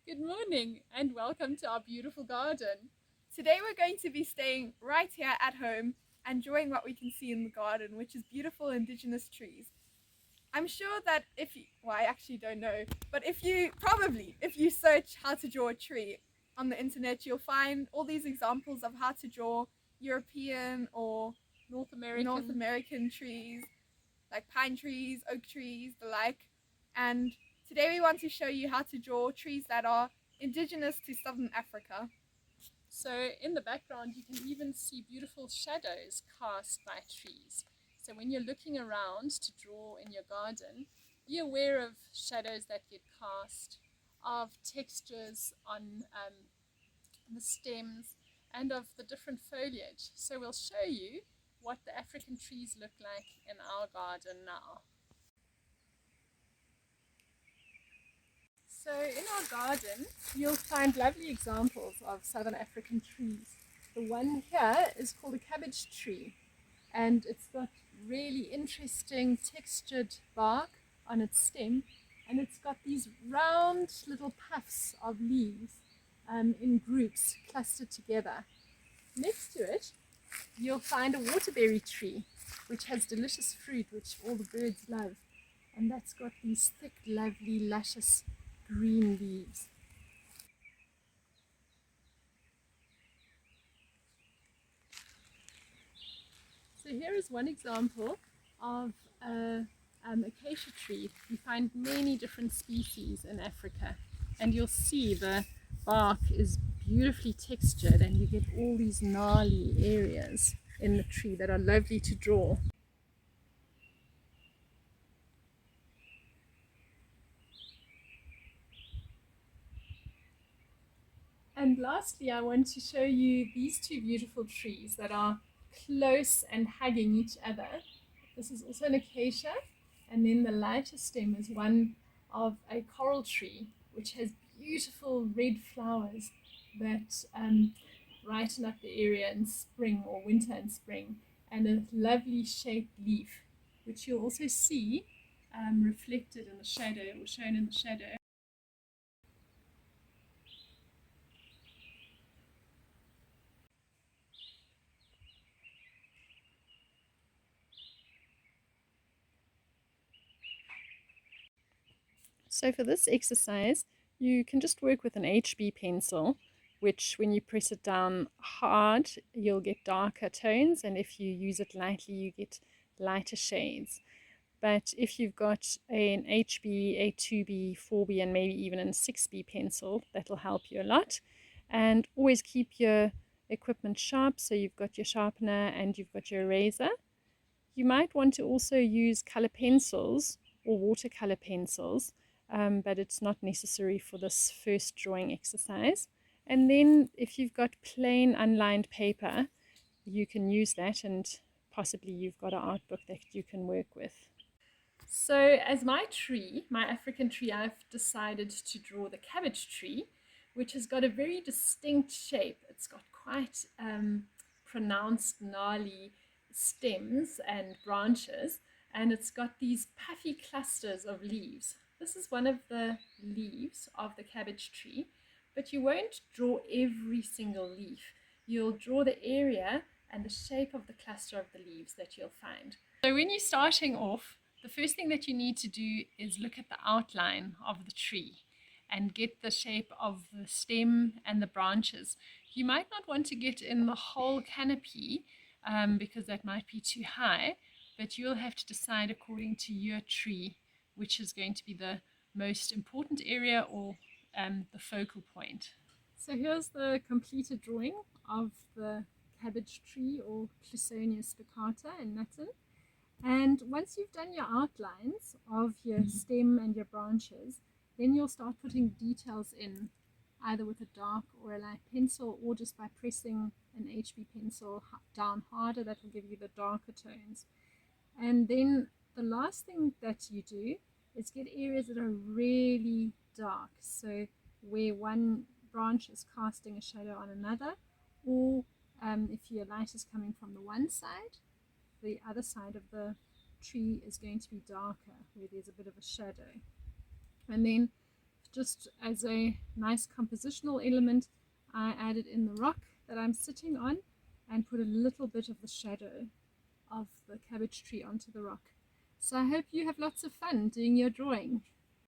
Good morning and welcome to our beautiful garden. Today we're going to be staying right here at home, enjoying what we can see in the garden, which is beautiful indigenous trees. I'm sure that well, I actually don't know, but if you search how to draw a tree on the internet, you'll find all these examples of how to draw European or North North American. American trees, like pine trees, oak trees, the like. And today we want to show you how to draw trees that are indigenous to Southern Africa. So, in the background, you can even see beautiful shadows cast by trees. So, when you're looking around to draw in your garden, be aware of shadows that get cast, of textures on the stems, and of the different foliage. So, we'll show you what the African trees look like in our garden now. So in our garden, you'll find lovely examples of Southern African trees. The one here is called a cabbage tree, and it's got really interesting textured bark on its stem, and it's got these round little puffs of leaves in groups clustered together. Next to it, you'll find a waterberry tree, which has delicious fruit, which all the birds love, and that's got these thick, lovely, luscious green leaves. So here is one example of a acacia tree. You find many different species in Africa, and you'll see the bark is beautifully textured, and you get all these gnarly areas in the tree that are lovely to draw. And lastly, I want to show you these two beautiful trees that are close and hugging each other. This is also an acacia, and then the lighter stem is one of a coral tree, which has beautiful red flowers that brighten up the area in spring or winter and spring, and a lovely shaped leaf, which you'll also see reflected in the shadow or shown in the shadow. So for this exercise, you can just work with an HB pencil, which when you press it down hard, you'll get darker tones, and if you use it lightly, you get lighter shades. But if you've got an HB, a 2B, 4B, and maybe even a 6B pencil, that'll help you a lot. And always keep your equipment sharp, so you've got your sharpener and you've got your eraser. You might want to also use color pencils or watercolor pencils, but it's not necessary for this first drawing exercise. And then if you've got plain unlined paper, you can use that, and possibly you've got an art book that you can work with. So as my tree, my African tree, I've decided to draw the cabbage tree, which has got a very distinct shape. It's got quite pronounced gnarly stems and branches, and it's got these puffy clusters of leaves. This is one of the leaves of the cabbage tree, but you won't draw every single leaf. You'll draw the area and the shape of the cluster of the leaves that you'll find. So when you're starting off, the first thing that you need to do is look at the outline of the tree and get the shape of the stem and the branches. You might not want to get in the whole canopy because that might be too high, but you'll have to decide according to your tree which is going to be the most important area or the focal point. So here's the completed drawing of the cabbage tree or Closonia spicata in Latin. And once you've done your outlines of your stem and your branches, then you'll start putting details in, either with a dark or a light pencil, or just by pressing an HB pencil down harder, that will give you the darker tones. And then the last thing that you do is get areas that are really dark, so where one branch is casting a shadow on another, or if your light is coming from the one side, the other side of the tree is going to be darker, where there's a bit of a shadow. And then just as a nice compositional element, I added in the rock that I'm sitting on and put a little bit of the shadow of the cabbage tree onto the rock. So I hope you have lots of fun doing your drawing.